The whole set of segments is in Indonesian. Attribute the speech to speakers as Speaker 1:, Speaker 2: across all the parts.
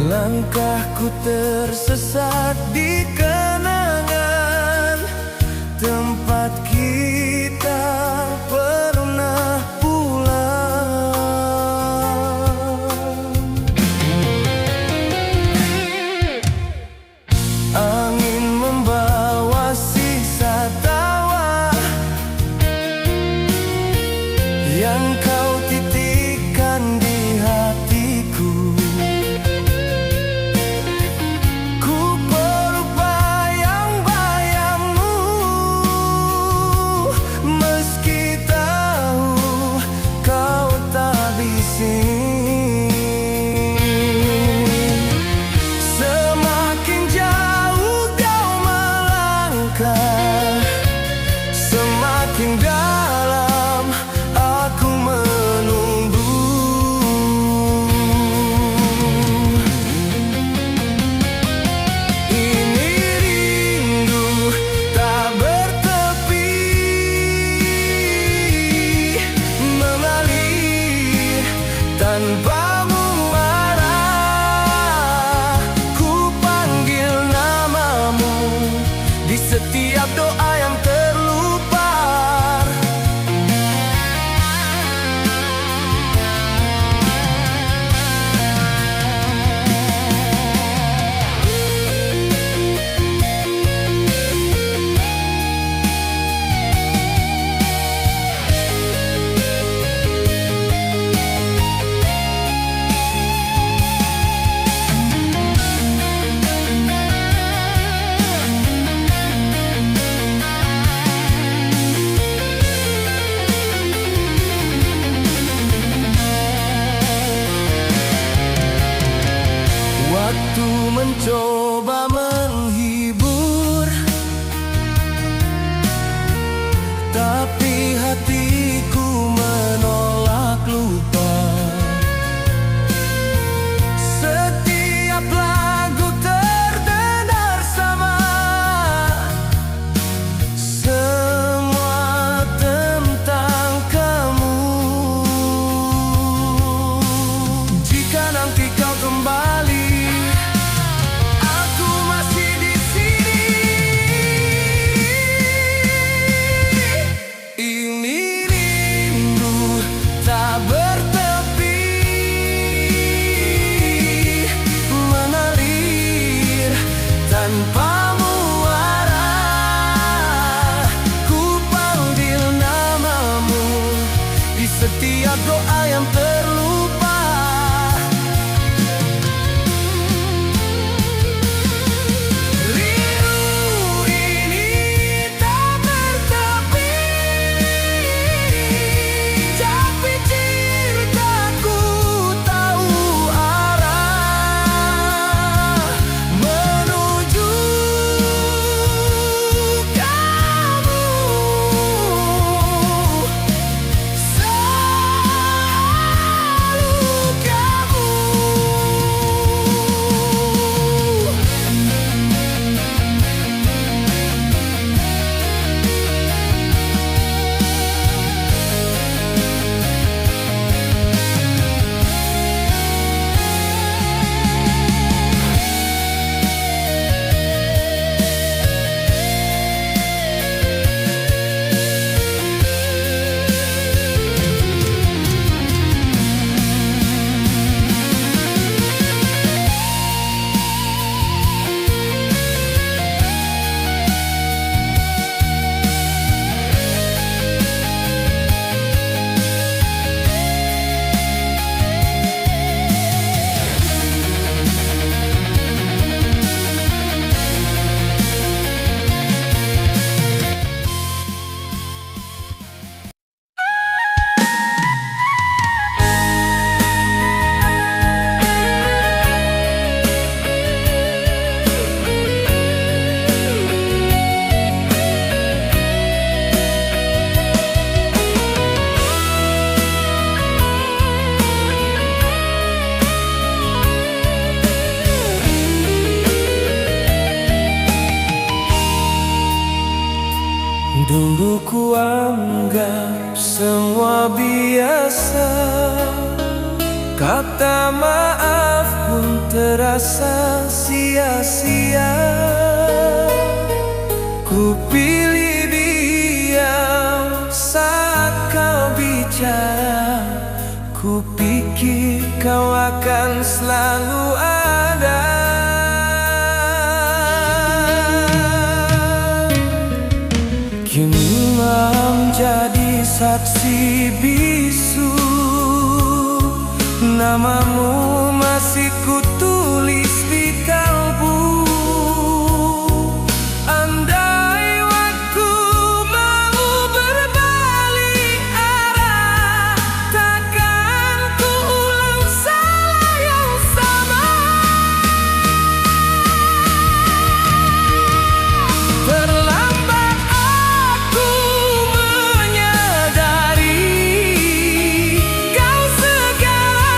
Speaker 1: Langkahku tersesat di kenangan tempat kita pernah pulang. Angin membawa sisa tawa yang kau titikkan di hatiku. Semakin jauh kau melangkah, semakin dalam aku menunggu. Ini rindu tak bertepi, mengalir tanpa setiap doa yang terlupar. Waktu mencoba menghibur, tapi hatiku menolak lupa. Setiap lagu terdengar sama, semua tentang kamu. Jika nanti kau kembali, tanpa muara, ku panggil namamu di setiap doa yang terlupa. Rindu ini tak bertepi, tapi cintaku tahu arah menuju kamu. Selalu kamu. Dulu ku anggap semua biasa, kata maaf pun terasa sia-sia. Ku pilih diam saat kau bicara. Ku pikir kau akan selalu ada. Kini malam jadi saksi bisu. Namamu masih kutulis di kalbu. Andai waktu mau berbalik arah, takkan ku ulang salah yang sama. Terlambat aku menyadari kau segala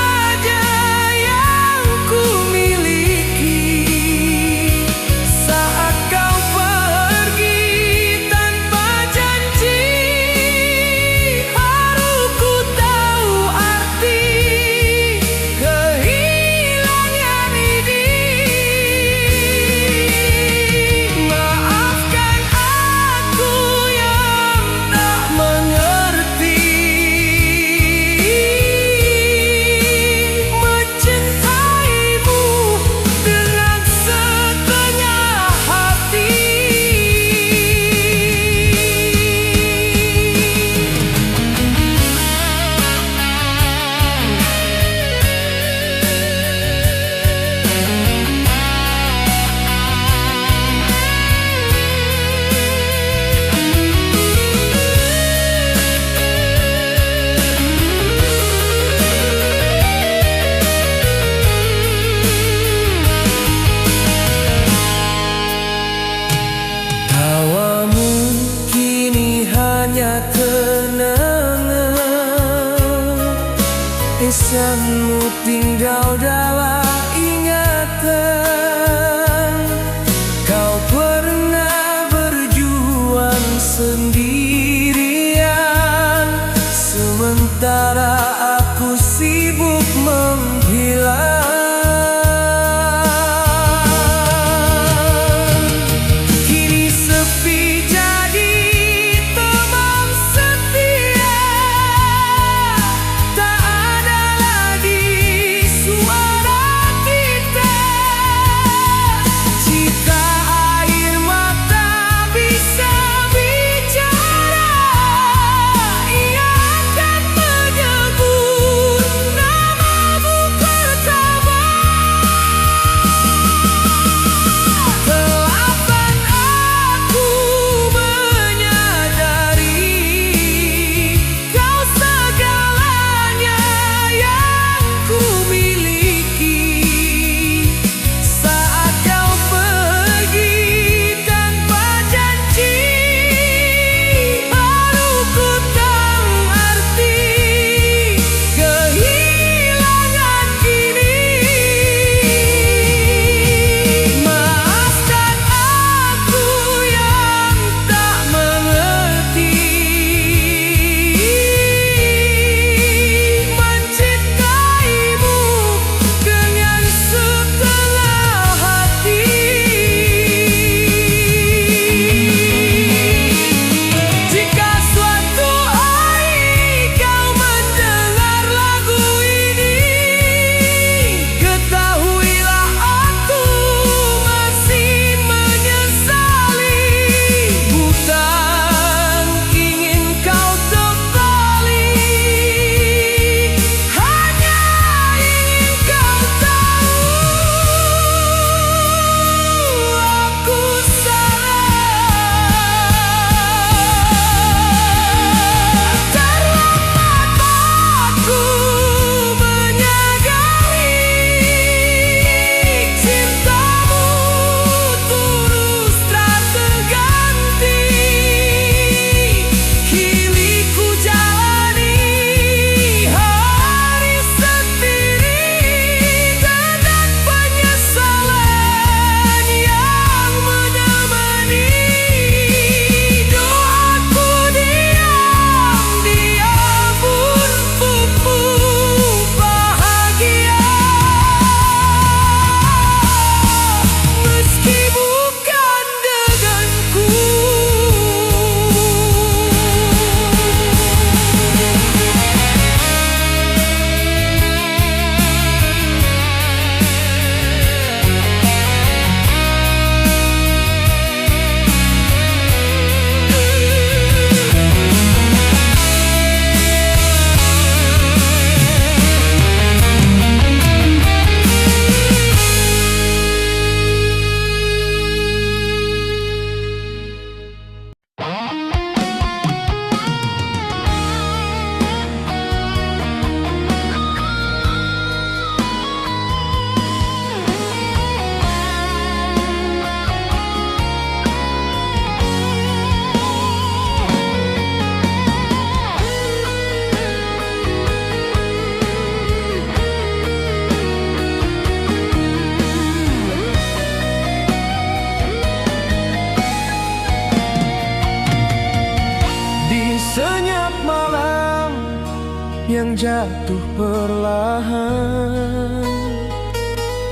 Speaker 1: dan jatuh perlahan.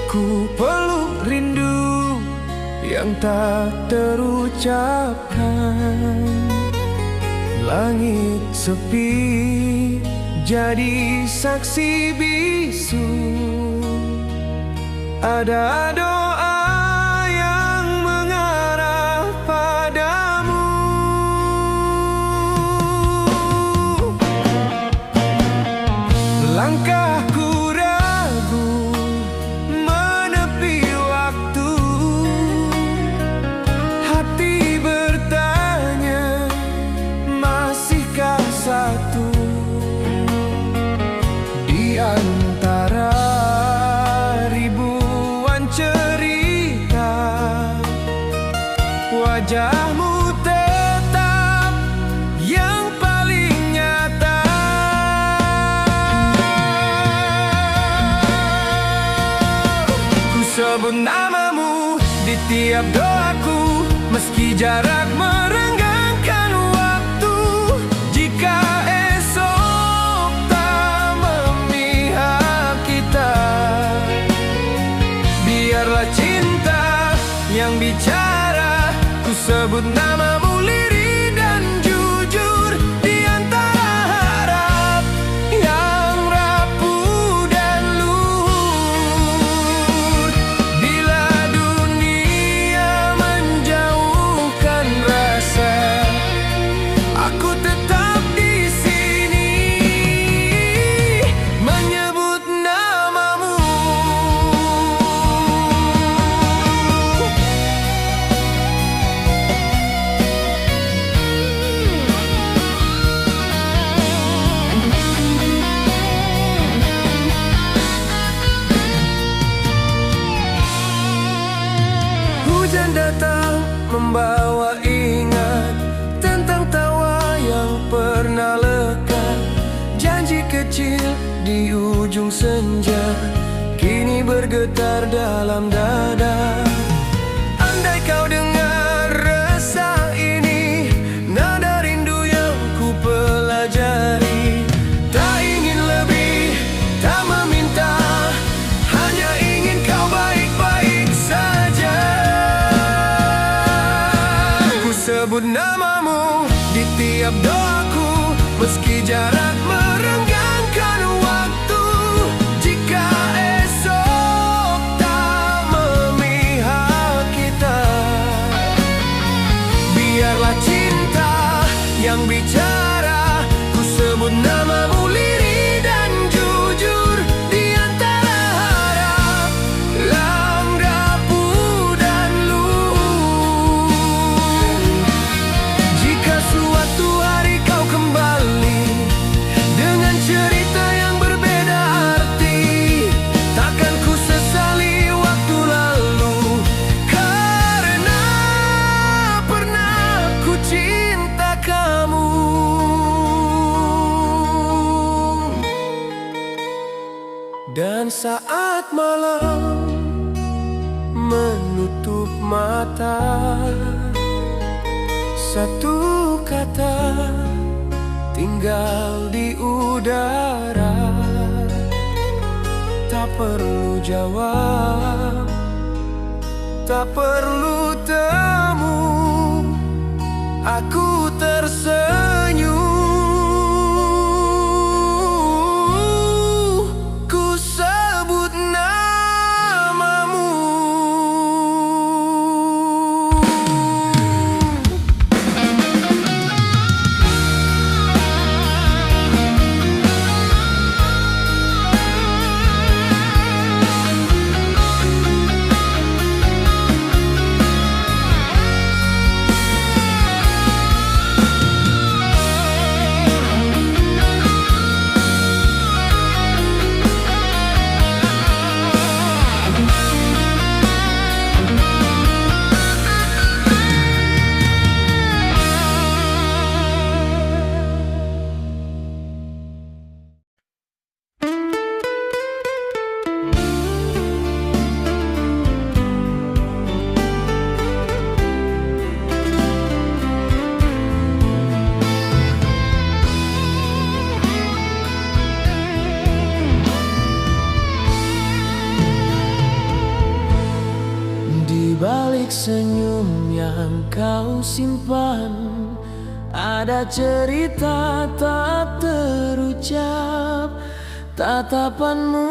Speaker 1: Ku peluk rindu yang tak terucapkan. Langit sepi jadi saksi bisu. Ada doa yang mengarah padamu. Langkahku ragu menepi waktu. Hati bertanya, masihkah satu di antara ribuan cerita? Wajahmu tetap yang paling nyata. Ku sebut namamu di tiap doaku, meski jarak merenggangkan waktu. Jika esok tak memihak kita, biarlah cinta yang bicara. Ku sebut namamu lirih dan jujur di antara harap yang rapuh dan luhur. Bila dunia menjauhkan rasa, aku tetap di sini menyebut namamu. Hujan datang membawa ingat tentang tawa yang pernah lekat. Janji kecil di ujung senja kini bergetar dalam dada. Andai kau dengar resah ini, nada rindu yang ku pelajari. Tak ingin lebih, tak meminta, hanya ingin kau baik-baik saja. Ku sebut namamu di tiap doaku, meski jarak merenggangkan waktu. Jika esok tak memihak kita, biarlah cinta yang bicara. Ku sebut namamu lirih dan jujur di antara harap yang rapuh dan luhur. Jika suatu hari kau kembali dengan cerita yang berbeda arti, takkan ku sesali waktu lalu, karena pernah ku cinta kamu. Dan saat malam menutup mata, satu kata tinggal di udara. Tak perlu jawab, tak perlu temu, aku tersenyum. Ku sebut namamu. balik senyum yang kau simpan, ada cerita tak terucap. Tatapanmu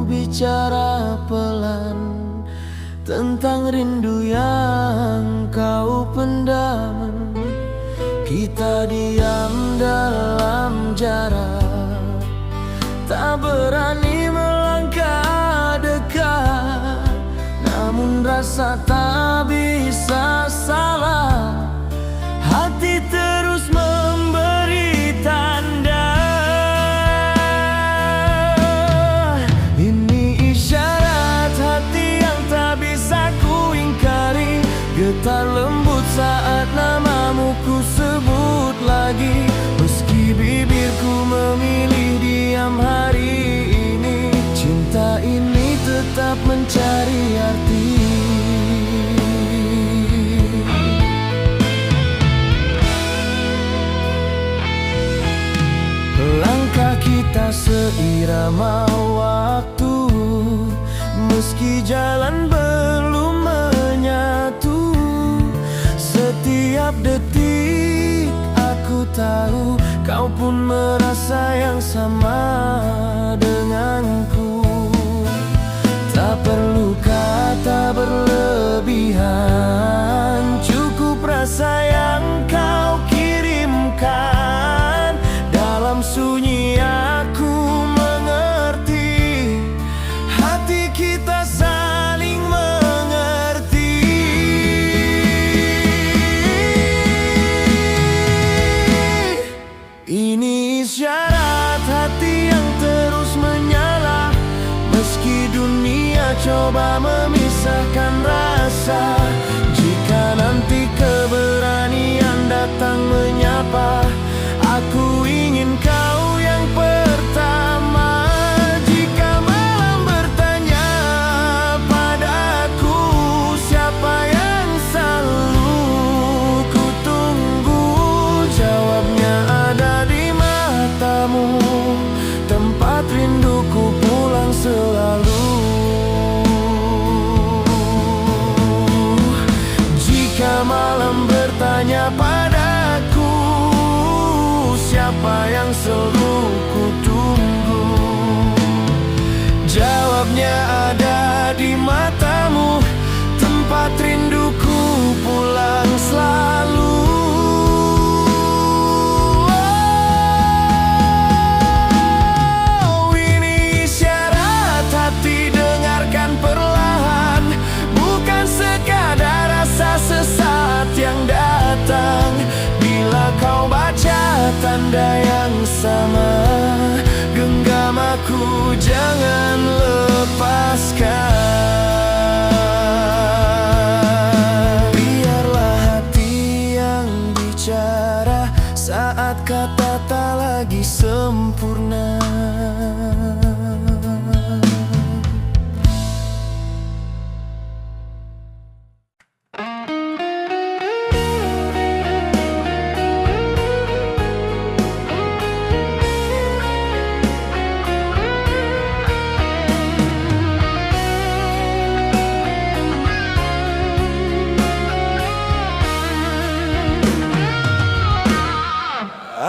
Speaker 1: bicara pelan tentang rindu yang kau pendam. Kita diam dalam jarak, tak berani melangkah dekat. Namun rasa tak bisa salah, hati terus memberi tanda. Ini isyarat hati yang tak bisa ku ingkari, getar lembut saat namamu ku sebut lagi. Meski bibirku memilih diam hari ini, cinta ini tetap mencari arti. Langkah kita seirama waktu, meski jalan belum menyatu. Setiap detik aku tahu kau pun merasa yang sama denganku. Tak perlu kata berlebihan, cukup rasa yang kau kirimkan. Dalam sunyi aku mengerti, hati kita saling mengerti. Ini isyarat hati yang terus menyala, meski dunia coba memisahkan rasa. Jika nanti keberanian datang menyapa, aku ingin kau yang pertama. Jika malam bertanya padaku siapa yang selalu ku tunggu, jawabnya ada di matamu, tempat rinduku pulang selalu. Jika malam bertanya padaku siapa yang selalu ku tunggu, jawabnya ada di matamu, tempat rinduku pulang selalu. Oh, ini isyarat hati, dengarkan perlahan, bukan sekadar rasa sesat yang datang. Bila kau baca tanda yang sama, genggam aku, jangan lepaskan. Biarlah hati yang bicara saat kata tak lagi sempurna.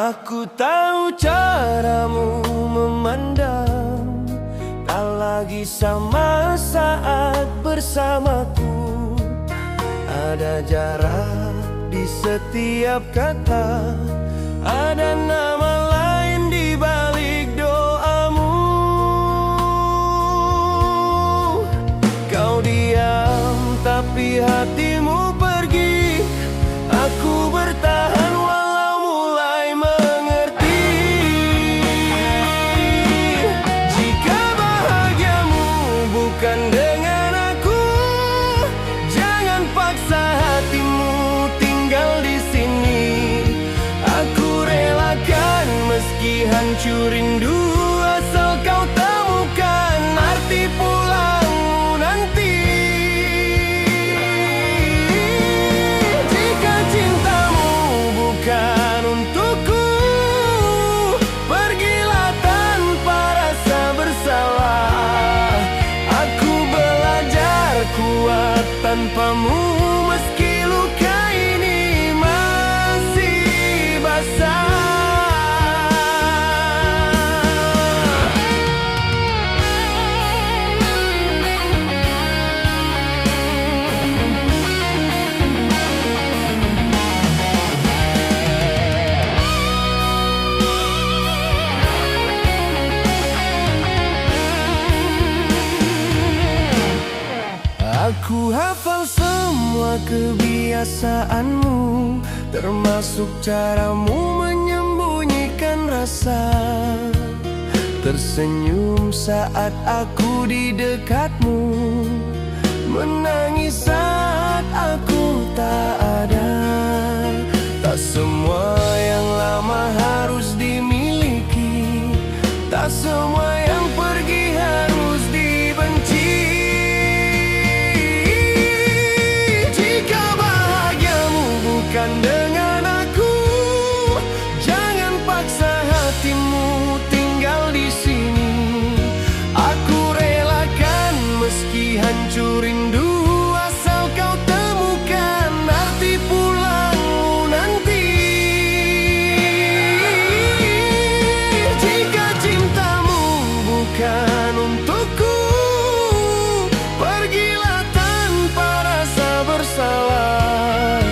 Speaker 1: Aku tahu caramu memandang, tak lagi sama saat bersamaku. Ada jarak di setiap kata, ada nama lain di balik doamu. Kau diam tapi hatimu pergi, aku bertahan walau mulai mengerti. Jika bahagiamu bukan dengan aku, jangan paksa hatimu tinggal di sini. Aku relakan meski hancur rindu, asal kau temukan arti pulangmu nanti. Jika cintamu bukan untukku, pergilah tanpa rasa bersalah. Aku belajar kuat tanpamu. Aku hafal semua kebiasaanmu, termasuk caramu menyembunyikan rasa. Tersenyum saat aku di dekatmu, menangis saat aku tak ada. Tak semua yang lama harus dimiliki, tak semua yang pergi harus dibenci. Jika bahagiamu bukan dengan aku, jangan paksa hatimu tinggal di sini. Aku relakan meski hancur rindu, asal kau temukan arti pulangmu nanti. Jika cintamu bukan untukku, pergilah tanpa rasa bersalah.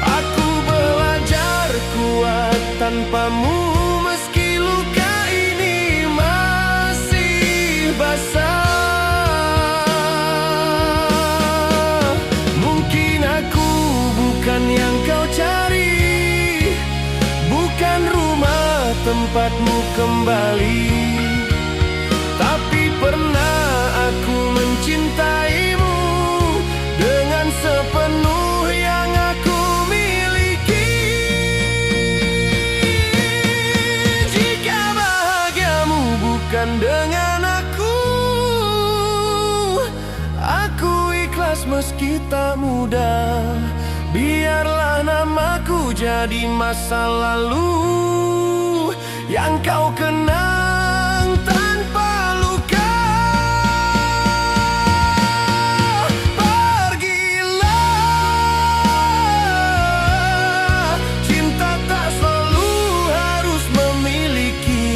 Speaker 1: Aku belajar kuat tanpamu, meski luka ini masih basah. Mungkin aku bukan yang kau cari, bukan rumah tempatmu kembali, tapi pernah aku mencintaimu dengan sepenuh yang aku miliki. Jika bahagiamu bukan dengan aku ikhlas meski tak mudah. Biarlah namaku jadi masa lalu yang kau kenang tanpa luka. Pergilah, cinta tak selalu harus memiliki.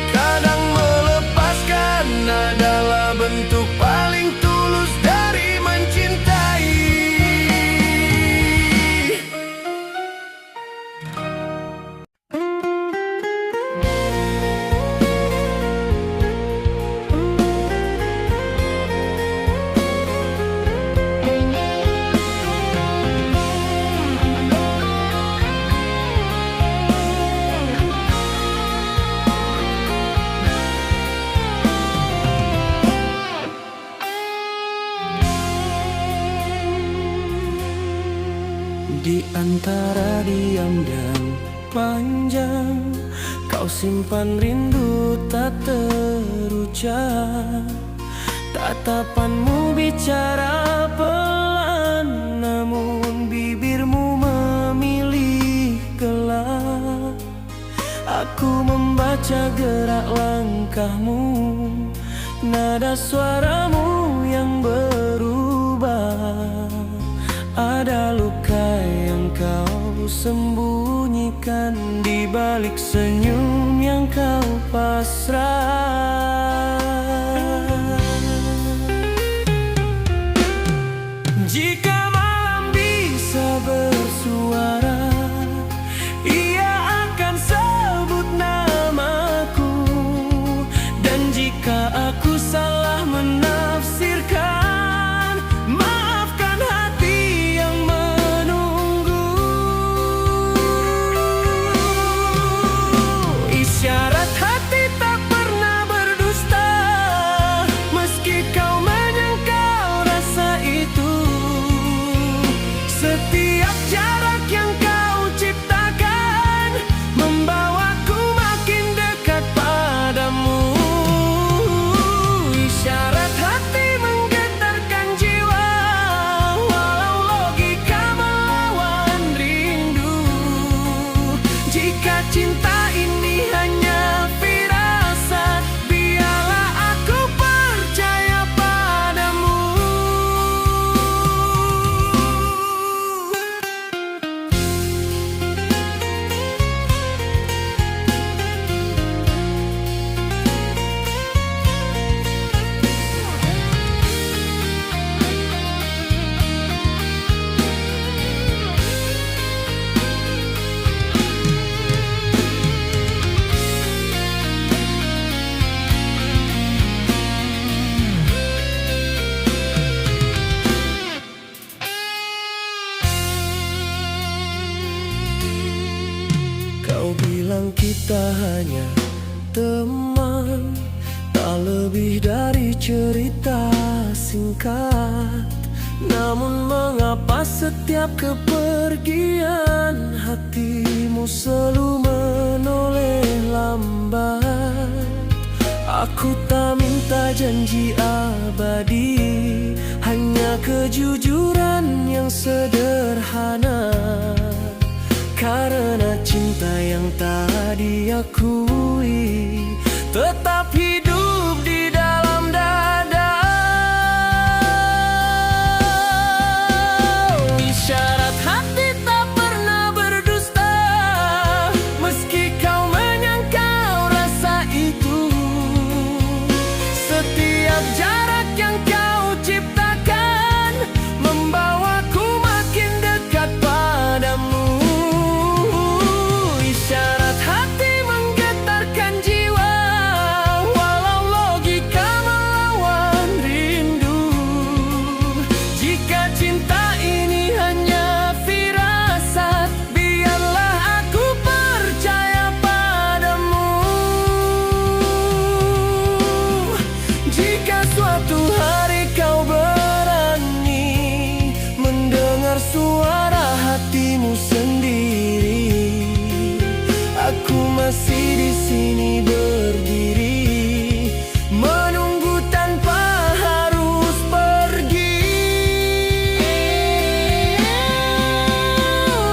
Speaker 1: Kadang melepaskan adalah bentuk paling tulus dari mencintai. Di antara diam dan panjang, kau simpan rindu tak terucap. Tatapanmu bicara pelan, namun bibirmu memilih gelap. Aku membaca gerak langkahmu, nada suaramu yang berubah. Ada luka yang kau sembunyikan di balik senyum yang kau pasrah. Jika malam bisa bersuara, ia akan sebut namaku. Dan jika aku salah menafsirkan, maafkan hati yang menunggu. Isyarat hati tak pernah berdusta, meski kau menyangkal rasa itu. bilang kita hanya teman, tak lebih dari cerita singkat. Namun mengapa setiap kepergian hatimu selalu menoleh lambat? Aku tak minta janji abadi, hanya kejujuran yang sederhana. Karena cinta yang tak diakui tetap hidup di dalam dada. Isyarat hati tak pernah berdusta, meski kau menyangkal rasa itu. Setiap jarak yang kau ciptakan membawaku makin dekat padamu. Isyarat hati menggetarkan jiwa, walau logika melawan rindu. Jika cinta ini hanya firasat, biarlah aku percaya padamu. Jika suatu hari kau berani mendengar suara hatimu sendiri, aku masih di sini berdiri, menunggu tanpa harus pergi.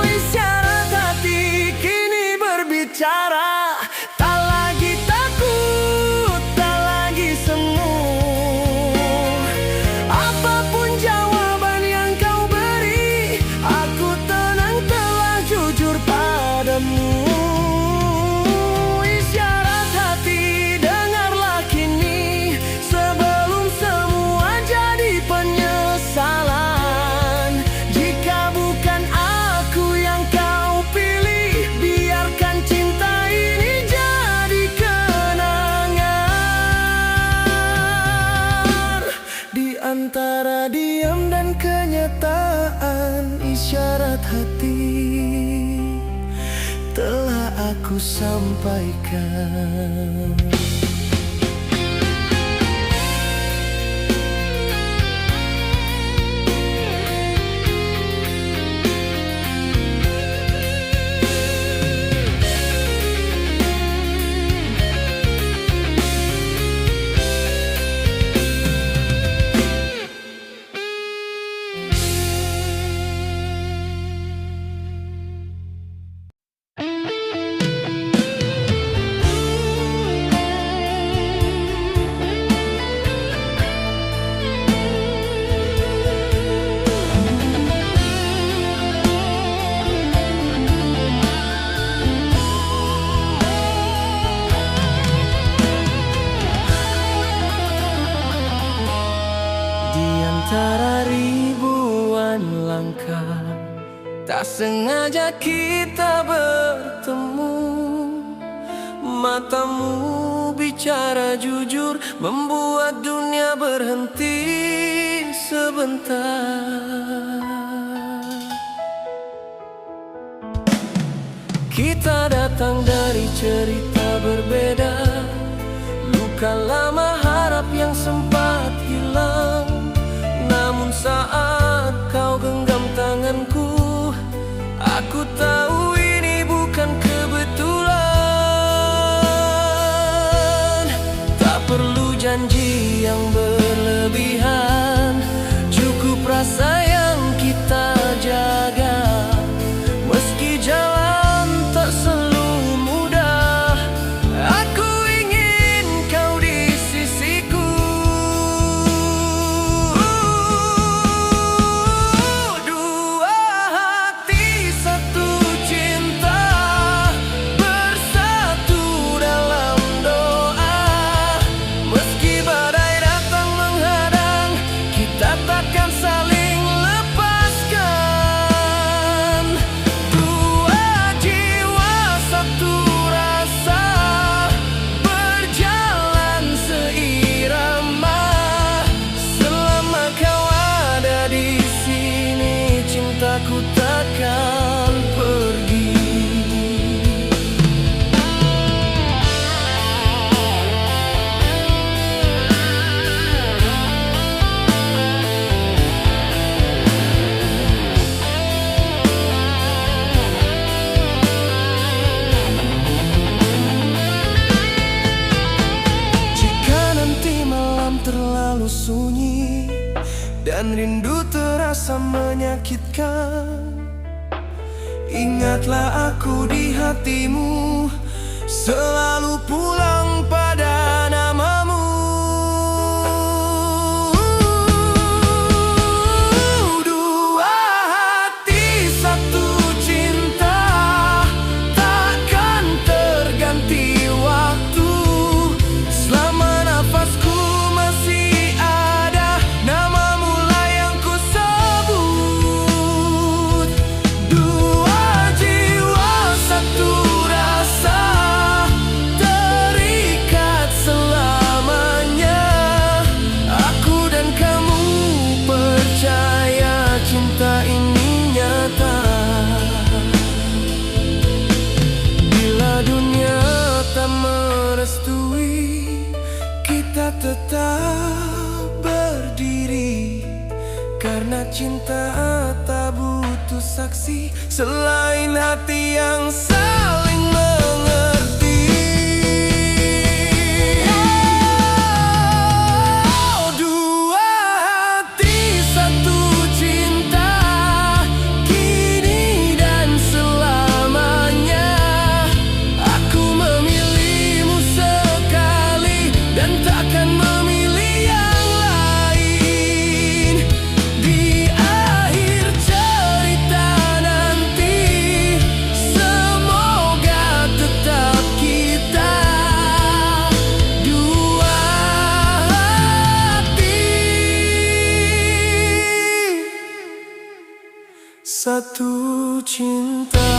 Speaker 1: Isyarat hati kini berbicara, tak lagi takut, tak lagi semu. Apapun jawaban yang kau beri, aku tenang telah jujur padamu. Isyarat hati, dengarlah kini, sebelum semua jadi penyesalan. Jika bukan aku yang kau pilih, biarkan cinta ini jadi kenangan. Di antara diam dan kenyataan, isyarat hati telah aku sampaikan. Antara ribuan langkah, tak sengaja kita bertemu. Matamu bicara jujur, membuat dunia berhenti sebentar. Kita datang dari cerita berbeda, luka lama, harap yang sempat hilang. Namun saat kau genggam tanganku, aku tahu ini bukan kebetulan. Tak perlu janji yang berlebihan, cukup rasa yang kita jaga. Meski jalan tak selalu mudah, aku ingin kau di sisiku. Dua hati satu cinta, bersatu dalam doa. Meski badai datang menghadang, dan rindu terasa menyakitkan. Ingatlah aku di hatimu, selalu pulang pada namamu. Dua hati satu cinta, takkan terganti waktu. Selama nafasku masih ada, namamu lah yang ku sebut. Dua jiwa satu rasa, terikat selamanya. Aku dan kamu percaya cinta ini nyata. Bila dunia tak merestui, kita tetap berdiri. Karena cinta tak butuh saksi selain hati yang saling mengerti. Dua hati satu cinta, kini dan selamanya. Aku memilihmu sekali dan takkan memilih yang lain. Di akhir cerita nanti, semoga tetap kita dua hati satu cinta.